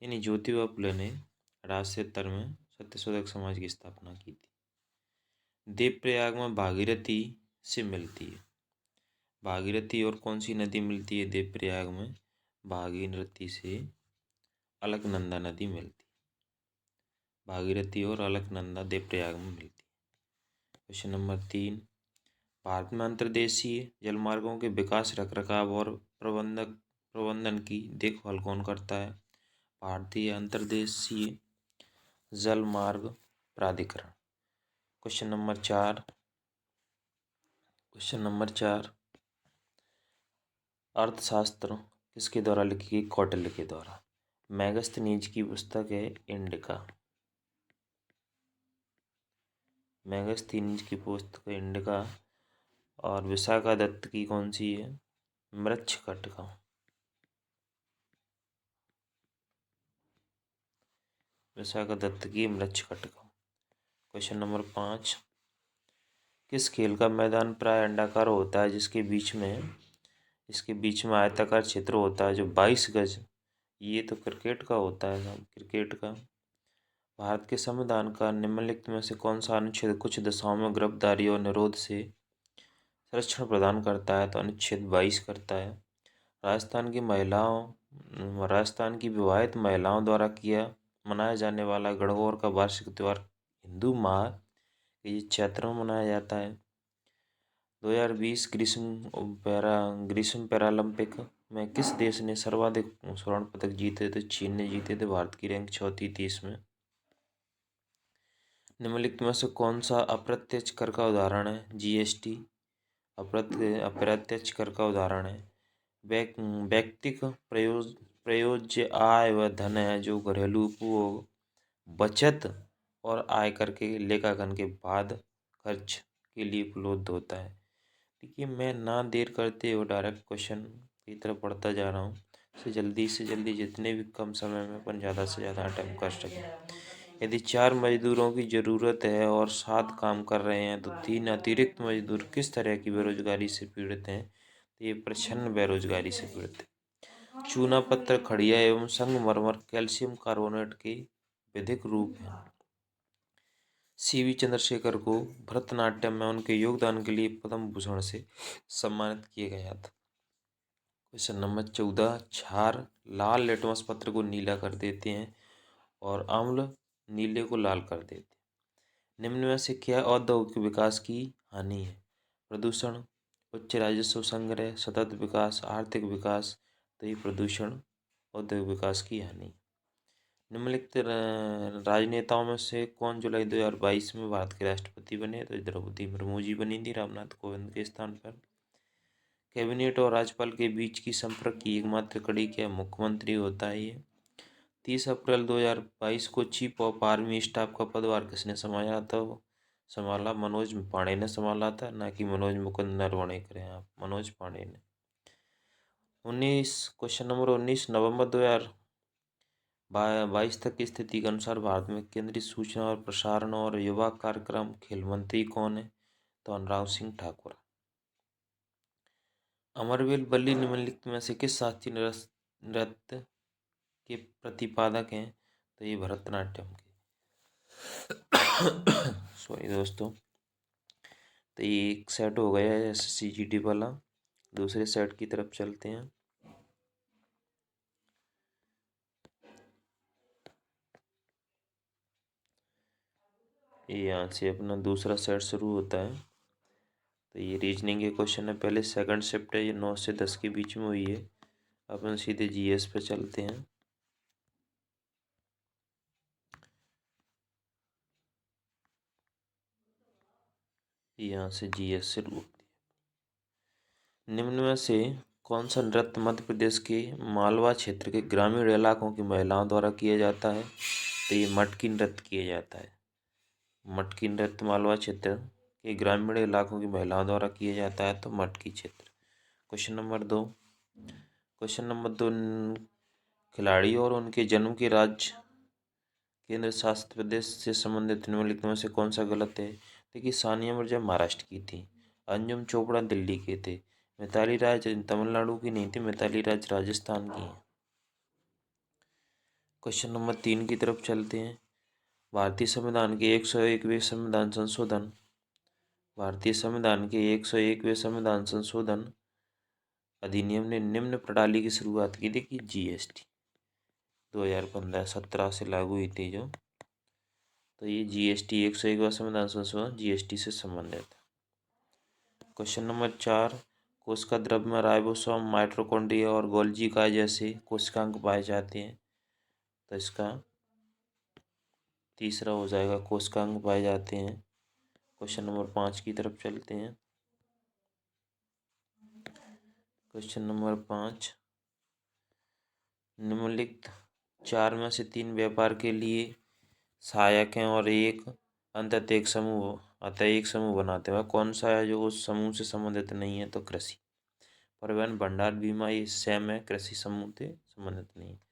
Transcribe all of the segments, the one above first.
यानी ज्योतिबा फुले ने 1870 में सत्यशोधक समाज की स्थापना की थी। देवप्रयाग में भागीरथी से मिलती है। भागीरथी और कौन सी नदी मिलती है देवप्रयाग में? भागीरथी से अलकनंदा नदी मिलती है। भागीरथी और अलकनंदा देवप्रयाग में मिलती है। क्वेश्चन नंबर 3, भारत में अंतर्देशीय जलमार्गों के विकास, रखरखाव और प्रबंधन की देखभाल कौन करता है? भारतीय अंतर्देशीय जलमार्ग प्राधिकरण। क्वेश्चन नंबर 4, अर्थशास्त्र किसके द्वारा लिखी गई? कौटिल्य के द्वारा। मेगस्थनीज की पुस्तक है इंडिका। मेगस्थनीज की पुस्तक है इंडिका। और विशाखा दत्त की कौन सी है? मृच्छकटिका। विशाखा दत्त की मृच्छकटिका। क्वेश्चन नंबर 5, किस खेल का मैदान प्राय अंडाकार होता है जिसके बीच में आयताकार क्षेत्र होता है जो 22 गज? ये तो क्रिकेट का होता है साहब, क्रिकेट का। भारत के संविधान का निम्नलिखित में से कौन सा अनुच्छेद कुछ दशाओं में गिरफ्तारी और निरोध से संरक्षण प्रदान करता है? तो अनुच्छेद 22 करता है। राजस्थान की विवाहित महिलाओं द्वारा मनाया जाने वाला गणगौर का वार्षिक त्योहार हिंदू माह के चैत्र में मनाया जाता है। 2020 ग्रीष्म पैरालंपिक में किस देश ने सर्वाधिक स्वर्ण पदक जीते थे? चीन ने जीते थे। भारत की रैंक चौथी थी इसमें। निम्नलिखित में से कौन सा अप्रत्यक्ष कर का उदाहरण है? जीएसटी अप्रत्यक्ष कर का उदाहरण है। व्यक्तिक प्रयोज्य आय वह धन है जो घरेलू उपभोग, बचत और आयकर के लेखांकन के बाद खर्च के लिए उपलब्ध होता है। देखिए, मैं ना देर करते हुए डायरेक्ट क्वेश्चन की तरफ बढ़ता जा रहा हूँ। जल्दी से जल्दी जितने भी कम समय में अपन ज़्यादा से ज़्यादा अटेम्प्ट कर सकें। यदि 4 मजदूरों की ज़रूरत है और 7 काम कर रहे हैं तो 3 अतिरिक्त मजदूर किस तरह की बेरोजगारी से पीड़ित हैं? तो ये प्रच्छन्न बेरोजगारी से पीड़ित है। चूना पत्थर, खड़िया एवं संगमरमर कैल्शियम कार्बोनेट के विधिक रूप हैं। सीवी चंद्रशेखर को भरतनाट्यम में उनके योगदान के लिए पद्म भूषण से सम्मानित किया गया था। क्वेश्चन नंबर 14, क्षार लाल लिटमस पत्र को नीला कर देते हैं और अम्ल नीले को लाल कर देते हैं। निम्न में से क्या औद्योगिक विकास की हानि है? प्रदूषण, उच्च राजस्व संग्रह, सतत विकास, आर्थिक विकास। तो ये प्रदूषण, औद्योगिक विकास की हानि। निम्नलिखित राजनेताओं में से कौन जुलाई 2022 में भारत के राष्ट्रपति बने? तो द्रौपदी मुर्मू जी बनी थी रामनाथ कोविंद के स्थान पर। कैबिनेट और राज्यपाल के बीच की संपर्क की एकमात्र कड़ी क्या? मुख्यमंत्री होता है ये। 30 अप्रैल 2022 को चीफ ऑफ आर्मी स्टाफ का पदभार किसने संभाला? मनोज पांडे ने संभाला था, ना कि मनोज मुकुंद नरवणे करें आप, मनोज पांडे ने। 19 नवंबर 2022 तक की स्थिति के अनुसार भारत में केंद्रीय सूचना और प्रसारण और युवा कार्यक्रम खेल मंत्री कौन है? तो अनुराग सिंह ठाकुर। अमरवेल बल्ली निम्नलिखित में से किस शास्त्रीय नृत्य के प्रतिपादक हैं? तो ये भरतनाट्यम के। सॉरी दोस्तों। तो ये एक सेट हो गया है SSCGD वाला। दूसरे सेट की तरफ चलते हैं। ये यहाँ से अपना दूसरा सेट शुरू होता है। तो ये रीजनिंग के क्वेश्चन है। पहले सेकंड शिफ्ट है, ये 9 से 10 के बीच में हुई है। अपन सीधे GS पे चलते हैं। यहाँ से GS शुरू होती है। निम्न में से कौन सा नृत्य मध्य प्रदेश के मालवा क्षेत्र के ग्रामीण इलाकों की महिलाओं द्वारा किया जाता है? तो ये मटकी नृत्य किया जाता है। मटकी नृत्य मालवा क्षेत्र के ग्रामीण इलाकों की महिलाओं द्वारा किया जाता है, तो मटकी क्षेत्र। क्वेश्चन नंबर 2, खिलाड़ी और उनके जन्म के राज्य केंद्र शासित प्रदेश से संबंधित निम्नलिखित में से कौन सा गलत है? देखिए, सानिया मिर्जा महाराष्ट्र की थी, अंजुम चोपड़ा दिल्ली के थे, मिताली राज तमिलनाडु की नहीं थी, मिताली राज राजस्थान की है। क्वेश्चन नंबर 3 की तरफ चलते हैं। भारतीय संविधान के 101वें संविधान संशोधन भारतीय संविधान के 101वें संविधान संशोधन अधिनियम ने निम्न प्रणाली की शुरुआत की थी कि जीएसटी 2015-17 से लागू हुई थी जो, तो ये जीएसटी 101वां संविधान संशोधन जीएसटी से संबंधित है। क्वेश्चन नंबर 4, कोशिका द्रव्य में राइबोसोम, माइटोकॉन्ड्रिया और गोल्जी काय जैसे कोशिकांग पाए जाते हैं, तो इसका तीसरा हो जाएगा, कोशिकांग पाए जाते हैं। क्वेश्चन नंबर 5 की तरफ चलते हैं। क्वेश्चन नंबर 5, निम्नलिखित 4 में से 3 व्यापार के लिए सहायक हैं और एक अतः एक समूह बनाते हैं। वह कौन सा है जो उस समूह से संबंधित नहीं है? तो कृषि, परिवहन, भंडार, बीमा, ये सेम है, कृषि समूह से संबंधित नहीं है।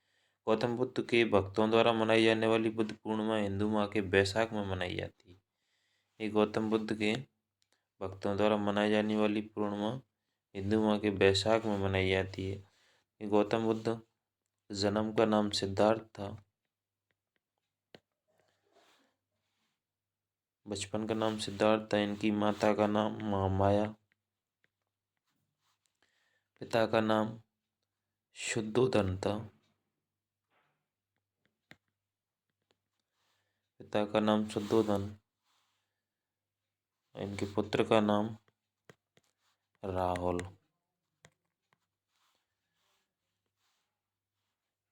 गौतम बुद्ध के भक्तों द्वारा मनाई जाने वाली बुद्ध पूर्णिमा हिंदू माह के बैसाख में मनाई जाती है। ये गौतम बुद्ध के भक्तों द्वारा मनाई जाने वाली पूर्णिमा हिंदू माह के बैसाख में मनाई जाती है। ये गौतम बुद्ध जन्म का नाम सिद्धार्थ था, बचपन का नाम सिद्धार्थ था। इनकी माता का नाम महामाया, पिता का नाम शुद्धोधन था, पिता का नाम शुद्धोधन, इनके पुत्र का नाम राहुल।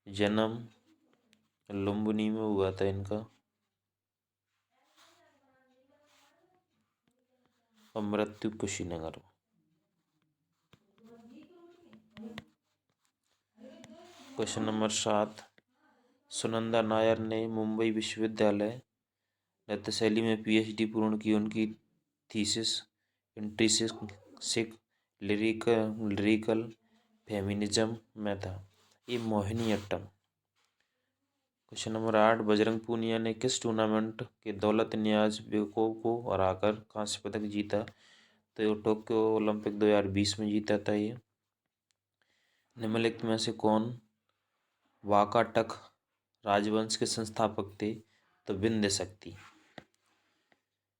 जन्म लुम्बिनी में हुआ था इनका और मृत्यु कुशीनगर में। क्वेश्चन नंबर 7, सुनंदा नायर ने मुंबई विश्वविद्यालय नृत्य शैली में पीएचडी पूर्ण की। उनकी थीसिस इंट्रिंसिक लिरिकल फेमिनिज्म में था। ये मोहिनीअट्टम। क्वेश्चन नंबर 8, बजरंग पूनिया ने किस टूर्नामेंट के दौलत नियाज बेकोव को हराकर कांस्य पदक जीता? तो ये टोक्यो ओलंपिक 2020 में जीता था ये। निम्नलिखित में से कौन वाकाटक राजवंश के संस्थापक थे? तो विंध्य शक्ति।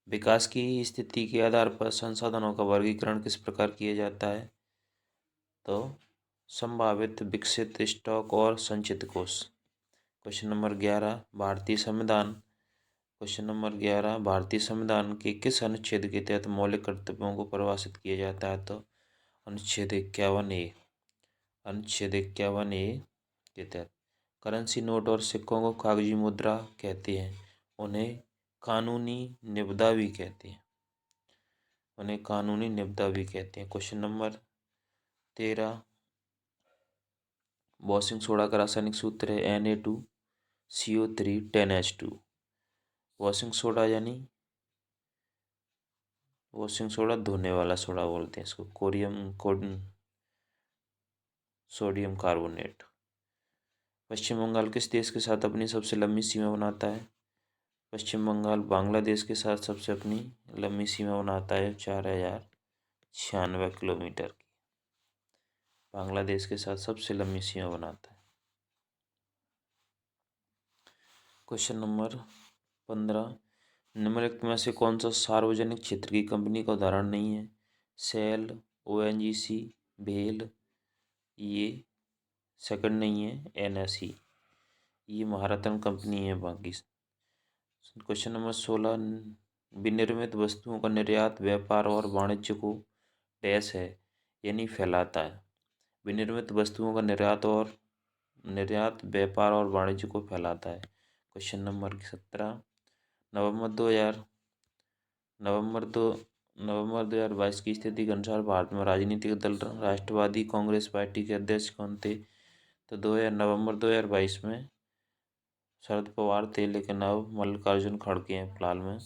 विकास की स्थिति के आधार पर संसाधनों का वर्गीकरण किस प्रकार किया जाता है? तो संभावित, विकसित, स्टॉक और संचित कोष। क्वेश्चन नंबर 11, भारतीय संविधान के किस अनुच्छेद के तहत मौलिक कर्तव्यों को परिभाषित किया जाता है? तो अनुच्छेद 51A के तहत। करेंसी नोट और सिक्कों को कागजी मुद्रा कहते हैं, उन्हें कानूनी निविदा भी कहते हैं। क्वेश्चन नंबर 13, वॉशिंग सोडा का रासायनिक सूत्र है Na2CO3 10H2। वॉशिंग सोडा धोने वाला सोडा बोलते हैं इसको, सोडियम कार्बोनेट। पश्चिम बंगाल किस देश के साथ अपनी सबसे लंबी सीमा बनाता है? पश्चिम बंगाल बांग्लादेश के साथ सबसे अपनी लंबी सीमा बनाता है, 4096 किलोमीटर की बांग्लादेश के साथ सबसे लंबी सीमा बनाता है। क्वेश्चन नंबर 15, निम्नलिखित में से कौन सा सार्वजनिक क्षेत्र की कंपनी का उदाहरण नहीं है? सेल, ONGC, भेल, ये सेकंड नहीं है, NSE, ये महारत्न कंपनी है बाकी। क्वेश्चन नंबर 16, विनिर्मित वस्तुओं का निर्यात व्यापार और वाणिज्य को डैश है यानी फैलाता है। विनिर्मित वस्तुओं का निर्यात व्यापार और वाणिज्य को फैलाता है। क्वेश्चन नंबर 17, नवंबर 2022 की स्थिति के अनुसार भारत में राजनीतिक दल राष्ट्रवादी कांग्रेस पार्टी के अध्यक्ष कौन थे? तो नवंबर 2022 में शरद पवार थे, लेकिन अब मल्लिकार्जुन खड़गे हैं फिलहाल में।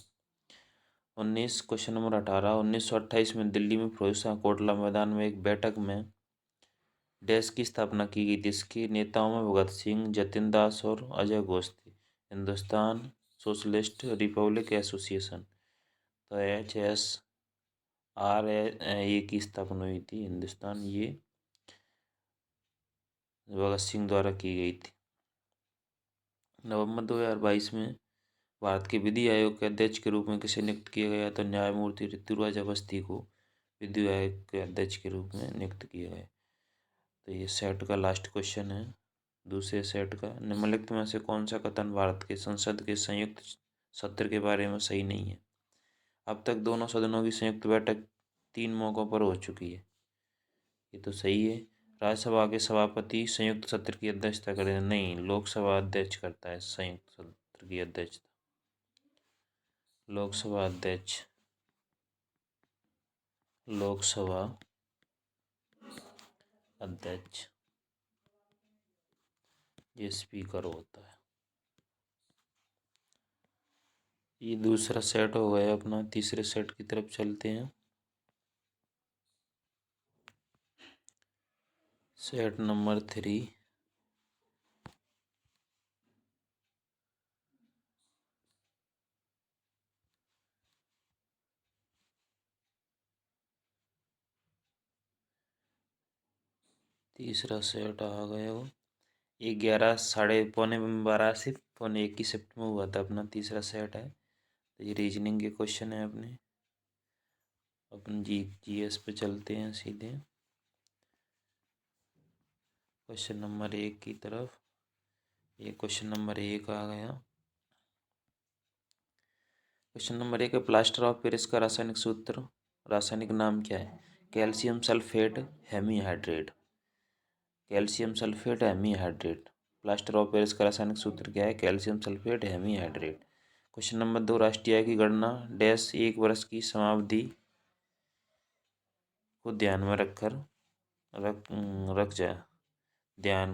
क्वेश्चन नंबर 18, 1928 में दिल्ली में फिरोज शाह कोटला मैदान में एक बैठक में डैश की स्थापना की गई थी। इसके नेताओं में भगत सिंह, जतिन दास और अजय घोष थे। हिंदुस्तान सोशलिस्ट रिपब्लिक एसोसिएशन, तो HSRA की स्थापना हुई थी हिंदुस्तान, ये भगत सिंह द्वारा की गई थी। नवंबर 2022 में भारत के विधि आयोग के अध्यक्ष के रूप में किसे नियुक्त किया गया? तो न्यायमूर्ति ऋतुराज अवस्थी को विधि आयोग के अध्यक्ष के रूप में नियुक्त किया गया। तो ये सेट का लास्ट क्वेश्चन है, दूसरे सेट का। निम्नलिखित में से कौन सा कथन भारत के संसद के संयुक्त सत्र के बारे में सही नहीं है? अब तक दोनों सदनों की संयुक्त बैठक 3 मौकों पर हो चुकी है, ये तो सही है। राज्यसभा के सभापति संयुक्त सत्र की अध्यक्षता करें? नहीं, लोकसभा अध्यक्ष करता है संयुक्त सत्र की अध्यक्षता। लोकसभा अध्यक्ष, लोकसभा अध्यक्ष ये स्पीकर होता है। ये दूसरा सेट हो गया अपना, तीसरे सेट की तरफ चलते हैं। Set number 3। तीसरा सेट आ गया वो 11 साढ़े पौने 12 से पौने 1 की शिफ्ट में हुआ था अपना तीसरा सेट है। तो ये रीजनिंग के क्वेश्चन है अपने। अपन जीएस पे चलते हैं सीधे क्वेश्चन नंबर 1 की तरफ। ये क्वेश्चन नंबर 1 आ गया। क्वेश्चन नंबर 1 है, प्लास्टर ऑफ पेरिस का रासायनिक सूत्र, रासायनिक नाम क्या है? Calcium sulphate hemihydrate. Calcium sulphate hemihydrate. Plaster of Paris का रासायनिक सूत्र क्या है? Calcium sulphate hemihydrate. Question number 2, राष्ट्रीय आय की गणना डैश 1 वर्ष की समावधि को ध्यान में रखकर ध्यान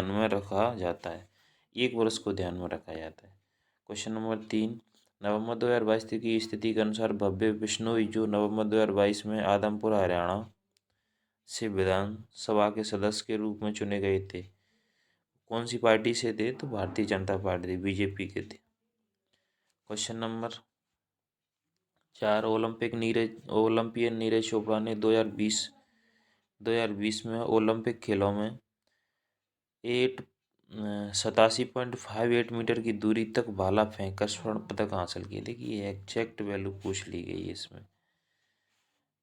में रखा जाता है। 1 वर्ष को ध्यान में रखा जाता है। क्वेश्चन नंबर 3, नवंबर 2022 की स्थिति के अनुसार भव्य बिश्नोई जो नवंबर 2022 में आदमपुर हरियाणा से विधानसभा के सदस्य के रूप में चुने गए थे, कौन सी पार्टी से थे? तो भारतीय जनता पार्टी बीजेपी के थे। Question number 4, Olympian Neeraj Chopra ने 2020 में ओलंपिक खेलों में 87.58 मीटर की दूरी तक भाला फेंक कर स्वर्ण पदक हासिल किए। देखिए एग्जैक्ट वैल्यू पूछ ली गई है इसमें।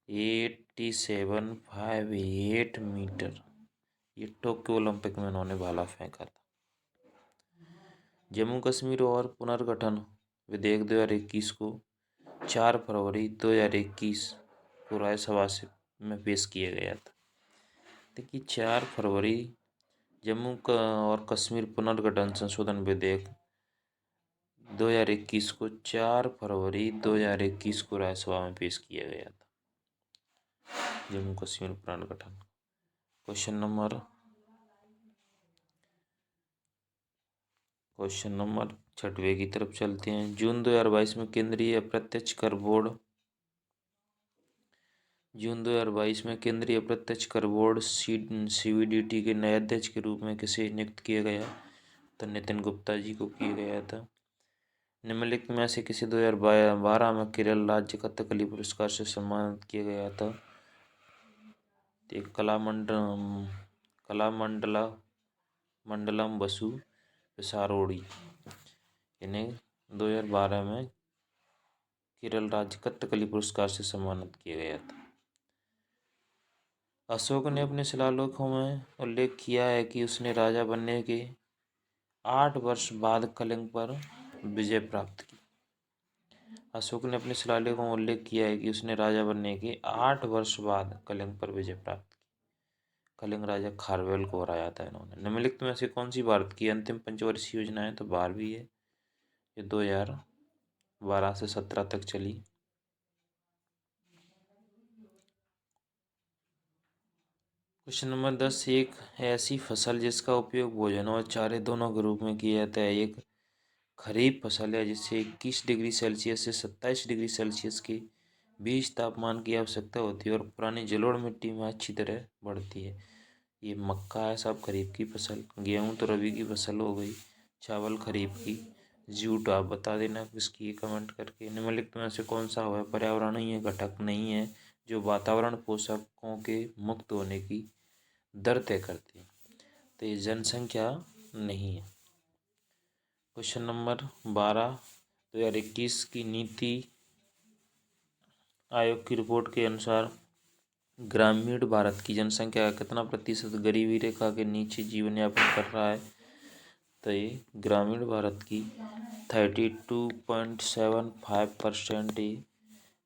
8758 मीटर, ये टोक्यो ओलंपिक में उन्होंने भाला फेंका था। जम्मू कश्मीर और पुनर्गठन विधेयक 2021 को 4 फरवरी 2021 को राज्यसभा में पेश किया गया था। देखिए 4 फरवरी जम्मू और कश्मीर पुनर्गठन संशोधन विधेयक 2021 को 4 फरवरी 2021 को राज्यसभा में पेश किया गया था, जम्मू कश्मीर पुनर्गठन। क्वेश्चन नंबर 6 की तरफ चलते हैं। जून 2022 में केंद्रीय अप्रत्यक्ष कर बोर्ड सीबीडीटी के नए अध्यक्ष के रूप में किसे नियुक्त किया गया? तो नितिन गुप्ता जी को किया गया था। निम्नलिखित में से किसे 2012 में केरल राज्य कथकली पुरस्कार से सम्मानित किया गया था? कलामंडलम बसु पिसारोड़ी, इन्हें 2012 में केरल राज्य कथकली पुरस्कार से सम्मानित किया गया था। अशोक ने अपने शिलालेखों में उल्लेख किया है कि उसने राजा बनने के 8 वर्ष बाद कलिंग पर विजय प्राप्त की। अशोक ने अपने शिलालेखों में उल्लेख किया है कि उसने राजा बनने के 8 वर्ष बाद कलिंग पर विजय प्राप्त की। कलिंग राजा खारवेल को हराया था इन्होंने। निम्नलिखित में से कौन सी भारत की अंतिम पंचवर्षीय योजना है? तो 12वीं है, ये 2012 से 17 तक चली। क्वेश्चन नंबर 10, एक ऐसी फसल जिसका उपयोग भोजन और चारे दोनों के रूप में किया जाता है, एक खरीफ फसल है जिससे 21 डिग्री सेल्सियस से 27 डिग्री सेल्सियस के बीच तापमान की आवश्यकता होती है और पुरानी जलोढ़ मिट्टी में अच्छी तरह बढ़ती है। ये मक्का है सब खरीफ की फसल। गेहूँ तो रबी की फसल हो गई, चावल खरीफ की। जूट आप बता देना किसकी, कमेंट करके। निम्नलिखित में से कौन सा है पर्यावरणीय घटक नहीं है जो वातावरण पोषकों के मुक्त होने की दर तय करती है? तो ये जनसंख्या नहीं है। क्वेश्चन नंबर 12, 2021 की नीति आयोग की रिपोर्ट के अनुसार ग्रामीण भारत की जनसंख्या का कितना प्रतिशत गरीबी रेखा के नीचे जीवन यापन कर रहा है? तो ये ग्रामीण भारत की 32.75% ही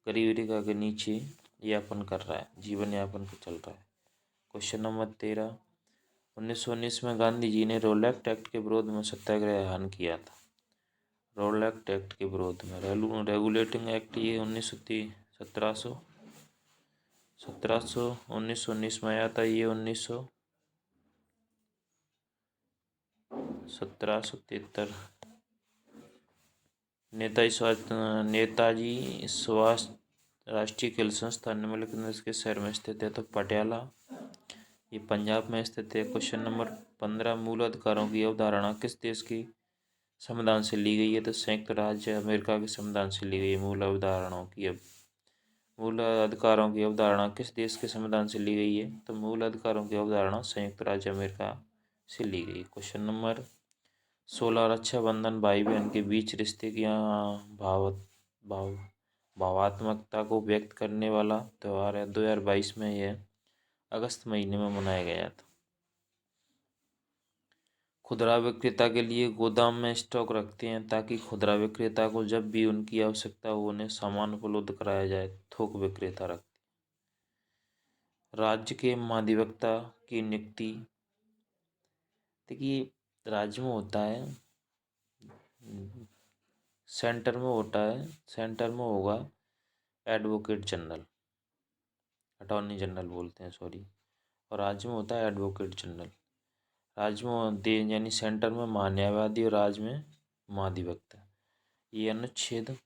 गरीबी रेखा के नीचे यापन कर रहा है, जीवन यापन चल रहा है। क्वेश्चन नंबर 13, 1919 में गांधी जी ने रोलैक्ट एक्ट के विरोध में सत्याग्रह आह्वान किया था। रोलैक्ट एक्ट के विरोध में रेगुलेटिंग एक्ट ये 1919 में आया था। ये 1773। नेताजी सुभाष राष्ट्रीय खेल संस्थान निम्नलिखित में किस शहर में स्थित है? तो पटियाला, ये पंजाब में स्थित है। क्वेश्चन नंबर 15, मूल अधिकारों की अवधारणा किस देश की संविधान से ली गई है? तो संयुक्त राज्य अमेरिका के संविधान से ली गई है। मूल अधिकारों की अवधारणा किस देश के संविधान से ली गई है? तो मूल अधिकारों की अवधारणा संयुक्त राज्य अमेरिका से ली गई। क्वेश्चन नंबर 16, रक्षाबंधन भाई बहन के बीच रिश्ते की भावात्मकता को व्यक्त करने वाला त्यौहार है। 2022 में यह अगस्त महीने में मनाया गया था। खुदरा विक्रेता के लिए गोदाम में स्टॉक रखते हैं ताकि खुदरा विक्रेता को जब भी उनकी आवश्यकता हो उन्हें सामान उपलब्ध कराया जाए। थोक विक्रेता रखते। राज्य के महाधिवक्ता की नियुक्ति, देखिए राज्य में होता है, सेंटर में होगा एडवोकेट जनरल, अटॉर्नी जनरल बोलते हैं, सॉरी, और राज्य में होता है एडवोकेट जनरल। राज्य में यानी सेंटर में महान्यायवादी और राज्य में महाधिवक्ता। ये अनुच्छेद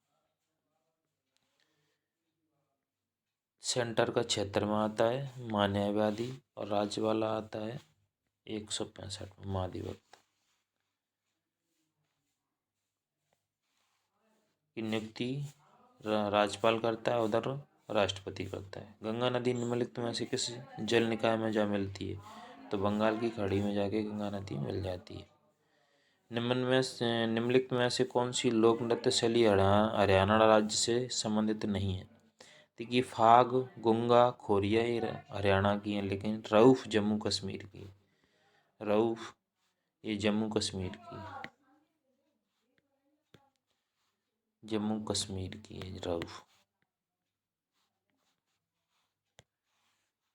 सेंटर का क्षेत्र में आता है महान्यायवादी और राज्य वाला आता है 165 में महाधिवक्ता। की नियुक्ति राज्यपाल करता है, उधर राष्ट्रपति करता है। गंगा नदी निम्नलिखित में से किस जल निकाय में जा मिलती है? तो बंगाल की खाड़ी में जाके गंगा नदी मिल जाती है। निम्नलिखित में से कौन सी लोक नृत्य शैली हरियाणा राज्य से संबंधित नहीं है? देखिए फाग, गुंगा, खोरिया ये हरियाणा की हैं, लेकिन रऊफ जम्मू कश्मीर की। रऊफ ये जम्मू कश्मीर की है रऊफ।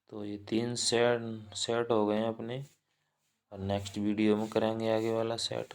तो ये 3 सेट हो गए हैं अपने, और नेक्स्ट वीडियो में करेंगे आगे वाला सेट।